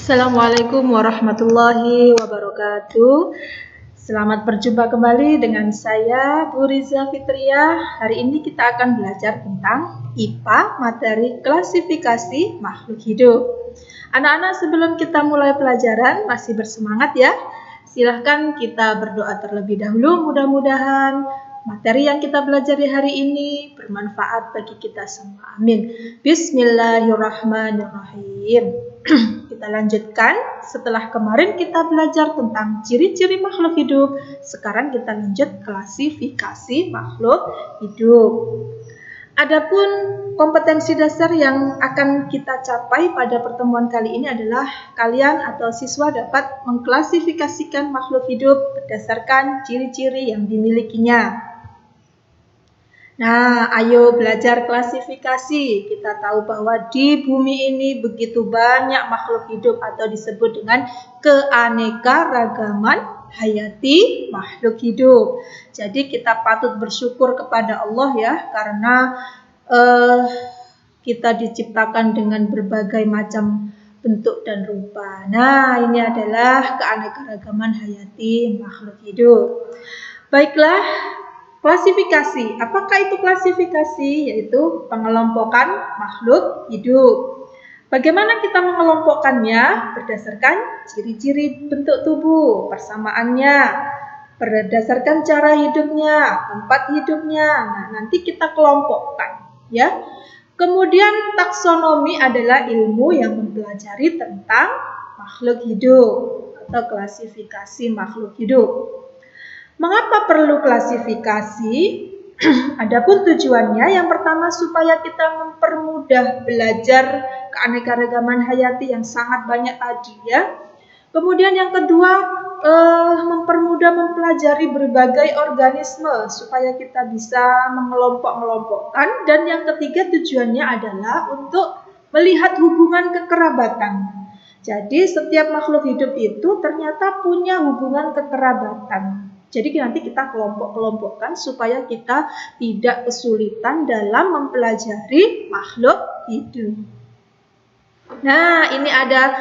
Assalamualaikum warahmatullahi wabarakatuh. Selamat berjumpa kembali dengan saya, Bu Riza Fitria. Hari ini kita akan belajar tentang IPA, materi klasifikasi makhluk hidup. Anak-anak, sebelum kita mulai pelajaran, masih bersemangat ya? Silahkan kita berdoa terlebih dahulu, mudah-mudahan materi yang kita belajar di hari ini bermanfaat bagi kita semua. Amin. Bismillahirrahmanirrahim. Kita lanjutkan. Setelah kemarin kita belajar tentang ciri-ciri makhluk hidup, sekarang kita lanjut klasifikasi makhluk hidup. Adapun kompetensi dasar yang akan kita capai pada pertemuan kali ini adalah kalian atau siswa dapat mengklasifikasikan makhluk hidup berdasarkan ciri-ciri yang dimilikinya. Nah, ayo belajar klasifikasi. Kita tahu bahwa di bumi ini begitu banyak makhluk hidup atau disebut dengan keanekaragaman hayati makhluk hidup. Jadi kita patut bersyukur kepada Allah ya, karena kita diciptakan dengan berbagai macam bentuk dan rupa. Nah, ini adalah keanekaragaman hayati makhluk hidup. Baiklah, klasifikasi. Apakah itu klasifikasi? Yaitu pengelompokan makhluk hidup. Bagaimana kita mengelompokkannya? Berdasarkan ciri-ciri bentuk tubuh, persamaannya, berdasarkan cara hidupnya, tempat hidupnya. Nah, nanti kita kelompokkan, ya. Kemudian taksonomi adalah ilmu yang mempelajari tentang makhluk hidup atau klasifikasi makhluk hidup. Mengapa perlu klasifikasi? Adapun tujuannya, yang pertama supaya kita mempermudah belajar keanekaragaman hayati yang sangat banyak tadi ya. Kemudian yang kedua, mempermudah mempelajari berbagai organisme supaya kita bisa mengelompok-ngelompokkan. Dan yang ketiga tujuannya adalah untuk melihat hubungan kekerabatan. Jadi setiap makhluk hidup itu ternyata punya hubungan kekerabatan. Jadi nanti kita kelompok-kelompokkan supaya kita tidak kesulitan dalam mempelajari makhluk hidup. Nah, ini ada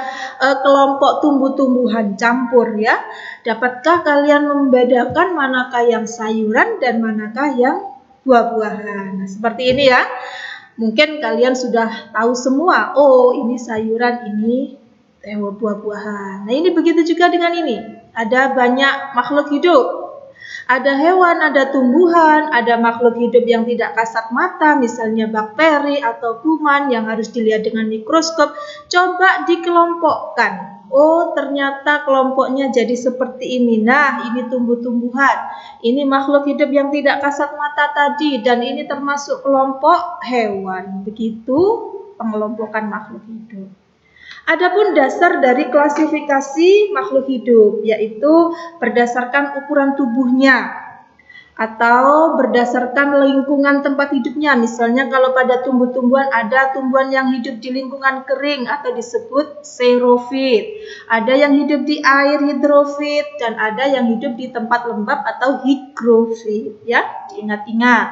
kelompok tumbuh-tumbuhan campur ya. Dapatkah kalian membedakan manakah yang sayuran dan manakah yang buah-buahan? Nah, seperti ini ya. Mungkin kalian sudah tahu semua. Oh, ini sayuran, ini buah-buahan. Nah, ini begitu juga dengan ini. Ada banyak makhluk hidup. Ada hewan, ada tumbuhan, ada makhluk hidup yang tidak kasat mata, misalnya bakteri atau kuman yang harus dilihat dengan mikroskop. Coba dikelompokkan. Oh, ternyata kelompoknya jadi seperti ini. Nah, ini tumbuh-tumbuhan. Ini makhluk hidup yang tidak kasat mata tadi, dan ini termasuk kelompok hewan. Begitu pengelompokan makhluk hidup. Adapun dasar dari klasifikasi makhluk hidup, yaitu berdasarkan ukuran tubuhnya atau berdasarkan lingkungan tempat hidupnya. Misalnya kalau pada tumbuh-tumbuhan ada tumbuhan yang hidup di lingkungan kering atau disebut xerofit, ada yang hidup di air hidrofit, dan ada yang hidup di tempat lembab atau higrofit. Ya, diingat-ingat.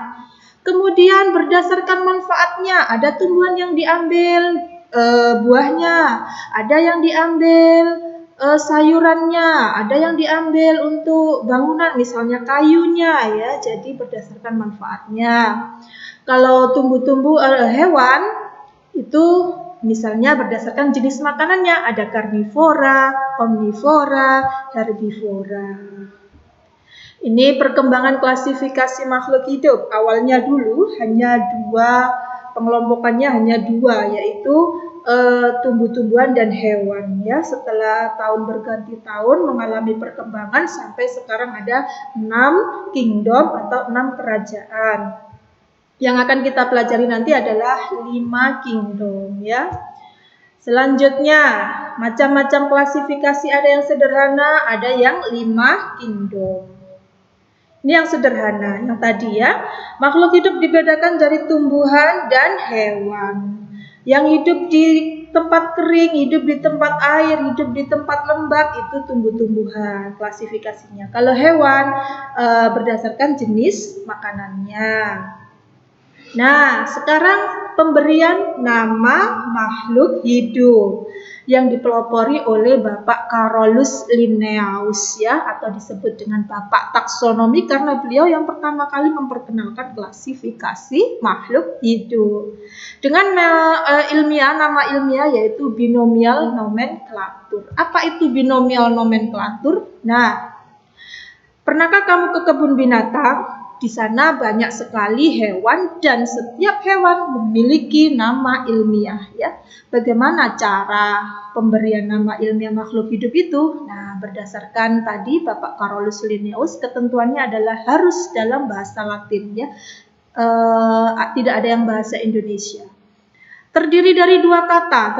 Kemudian berdasarkan manfaatnya, ada tumbuhan yang diambil buahnya, ada yang diambil sayurannya, ada yang diambil untuk bangunan, misalnya kayunya ya. Jadi berdasarkan manfaatnya. Kalau tumbuh-tumbuh hewan itu misalnya berdasarkan jenis makanannya, ada karnivora, omnivora, herbivora. Ini perkembangan klasifikasi makhluk hidup. Awalnya dulu hanya dua, pengelompokannya hanya dua, yaitu tumbuh-tumbuhan dan hewan ya. Setelah tahun berganti tahun mengalami perkembangan sampai sekarang ada 6 kingdom atau 6 kerajaan. Yang akan kita pelajari nanti adalah 5 kingdom ya. Selanjutnya, macam-macam klasifikasi, ada yang sederhana, ada yang 5 kingdom. Ini yang sederhana, yang tadi ya. Makhluk hidup dibedakan dari tumbuhan dan hewan. Yang hidup di tempat kering, hidup di tempat air, hidup di tempat lembab, itu tumbuh-tumbuhan klasifikasinya. Kalau hewan berdasarkan jenis makanannya. Nah, sekarang pemberian nama makhluk hidup. yang dipelopori oleh Bapak Carolus Linnaeus ya, atau disebut dengan Bapak taksonomi karena beliau yang pertama kali memperkenalkan klasifikasi makhluk hidup. Dengan nama ilmiah yaitu binomial nomenklatur. Apa itu binomial nomenklatur? Nah, pernahkah kamu ke kebun binatang? Di sana banyak sekali hewan dan setiap hewan memiliki nama ilmiah ya. Bagaimana cara pemberian nama ilmiah makhluk hidup itu? Nah, berdasarkan tadi Bapak Carolus Linnaeus, ketentuannya adalah harus dalam bahasa Latin ya. Tidak ada yang bahasa Indonesia. Terdiri dari dua kata.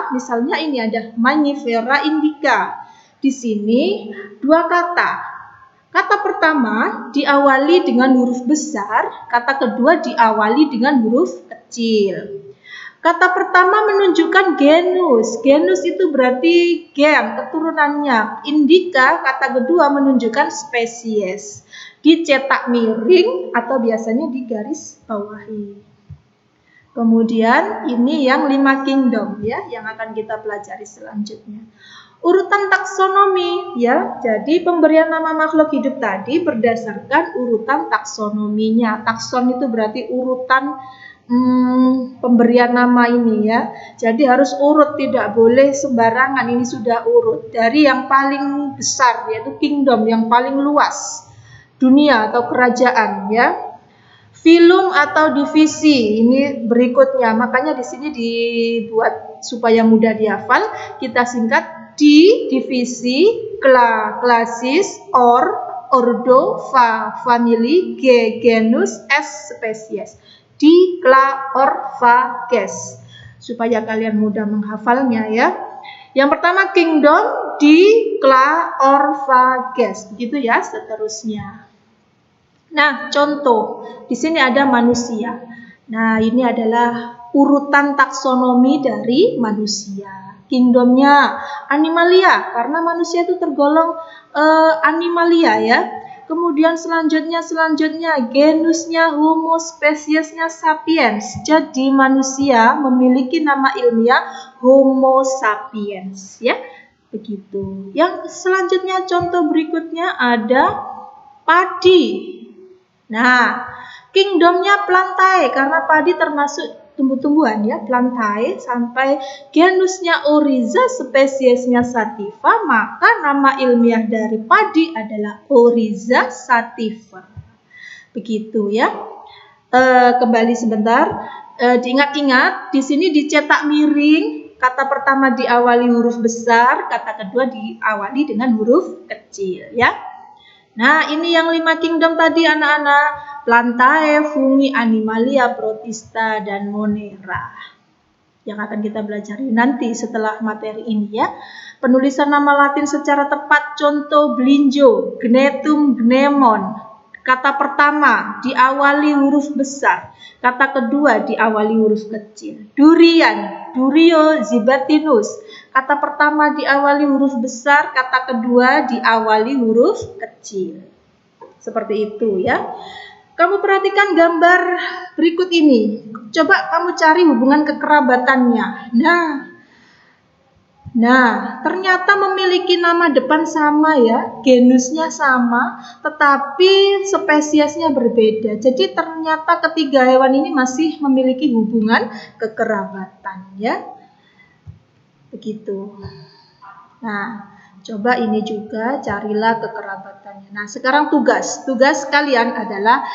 Misalnya ini ada Mangifera indica. Di sini dua kata. Kata pertama diawali dengan huruf besar, kata kedua diawali dengan huruf kecil. Kata pertama menunjukkan genus. Genus itu berarti gen, keturunannya. Indica, kata kedua menunjukkan spesies. Dicetak miring atau biasanya digaris bawahi. Kemudian ini yang 5 kingdom ya, yang akan kita pelajari selanjutnya. Urutan taksonomi ya, jadi pemberian nama makhluk hidup tadi berdasarkan urutan taksonominya. Takson itu berarti urutan pemberian nama ini ya. Jadi harus urut, tidak boleh sembarangan. Ini sudah urut dari yang paling besar yaitu kingdom, yang paling luas, dunia atau kerajaan ya. Filum atau divisi ini berikutnya. Makanya di sini dibuat supaya mudah dihafal, kita singkat divisi, klasis, ordo, family, genus, spesies. Ges. Supaya kalian mudah menghafalnya ya. Yang pertama kingdom, ges. Begitu ya seterusnya. Nah, contoh. Di sini ada manusia. Nah, ini adalah urutan taksonomi dari manusia. Kingdomnya animalia, karena manusia itu tergolong animalia ya. Kemudian selanjutnya genusnya Homo, spesiesnya sapiens. Jadi manusia memiliki nama ilmiah Homo sapiens ya. Begitu. Yang selanjutnya contoh berikutnya ada padi. Nah, kingdomnya plantae karena padi termasuk tumbuh-tumbuhan ya, plantae, sampai genusnya Oryza, spesiesnya Sativa, maka nama ilmiah dari padi adalah Oryza sativa. Begitu ya. Kembali sebentar. Diingat-ingat, di sini dicetak miring, kata pertama diawali huruf besar, kata kedua diawali dengan huruf kecil ya. Nah, ini yang 5 kingdom tadi anak-anak. Plantae, Fungi, Animalia, Protista, dan Monera. Yang akan kita pelajari nanti setelah materi ini ya. Penulisan nama Latin secara tepat, contoh Blinjo, Gnetum, Gnemon. Kata pertama diawali huruf besar, kata kedua diawali huruf kecil. Durian, Durio, Zibatinus. Kata pertama diawali huruf besar, kata kedua diawali huruf kecil. Seperti itu ya. Kamu perhatikan gambar berikut ini. Coba kamu cari hubungan kekerabatannya. Nah, ternyata memiliki nama depan sama ya, genusnya sama, tetapi spesiesnya berbeda. Jadi ternyata ketiga hewan ini masih memiliki hubungan kekerabatan ya. Begitu. Nah, coba ini juga carilah kekerabatannya. Nah, sekarang tugas kalian adalah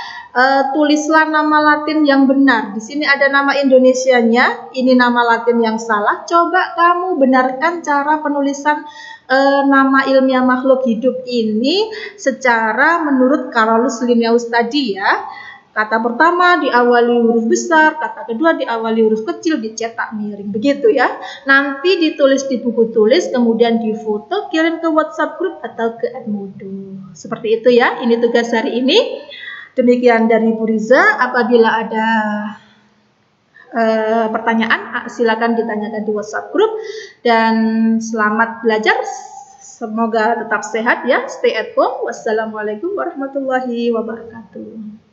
tulislah nama Latin yang benar. Di sini ada nama Indonesianya, ini nama Latin yang salah. Coba kamu benarkan cara penulisan nama ilmiah makhluk hidup ini secara menurut Carolus Linnaeus tadi ya. Kata pertama diawali huruf besar, kata kedua diawali huruf kecil, dicetak miring. Begitu ya. Nanti ditulis di buku tulis, kemudian difoto, kirim ke WhatsApp group atau ke Edmodo. Seperti itu ya. Ini tugas hari ini. Demikian dari Bu Riza. Apabila ada pertanyaan, silakan ditanyakan di WhatsApp group. Dan selamat belajar. Semoga tetap sehat ya. Stay at home. Wassalamualaikum warahmatullahi wabarakatuh.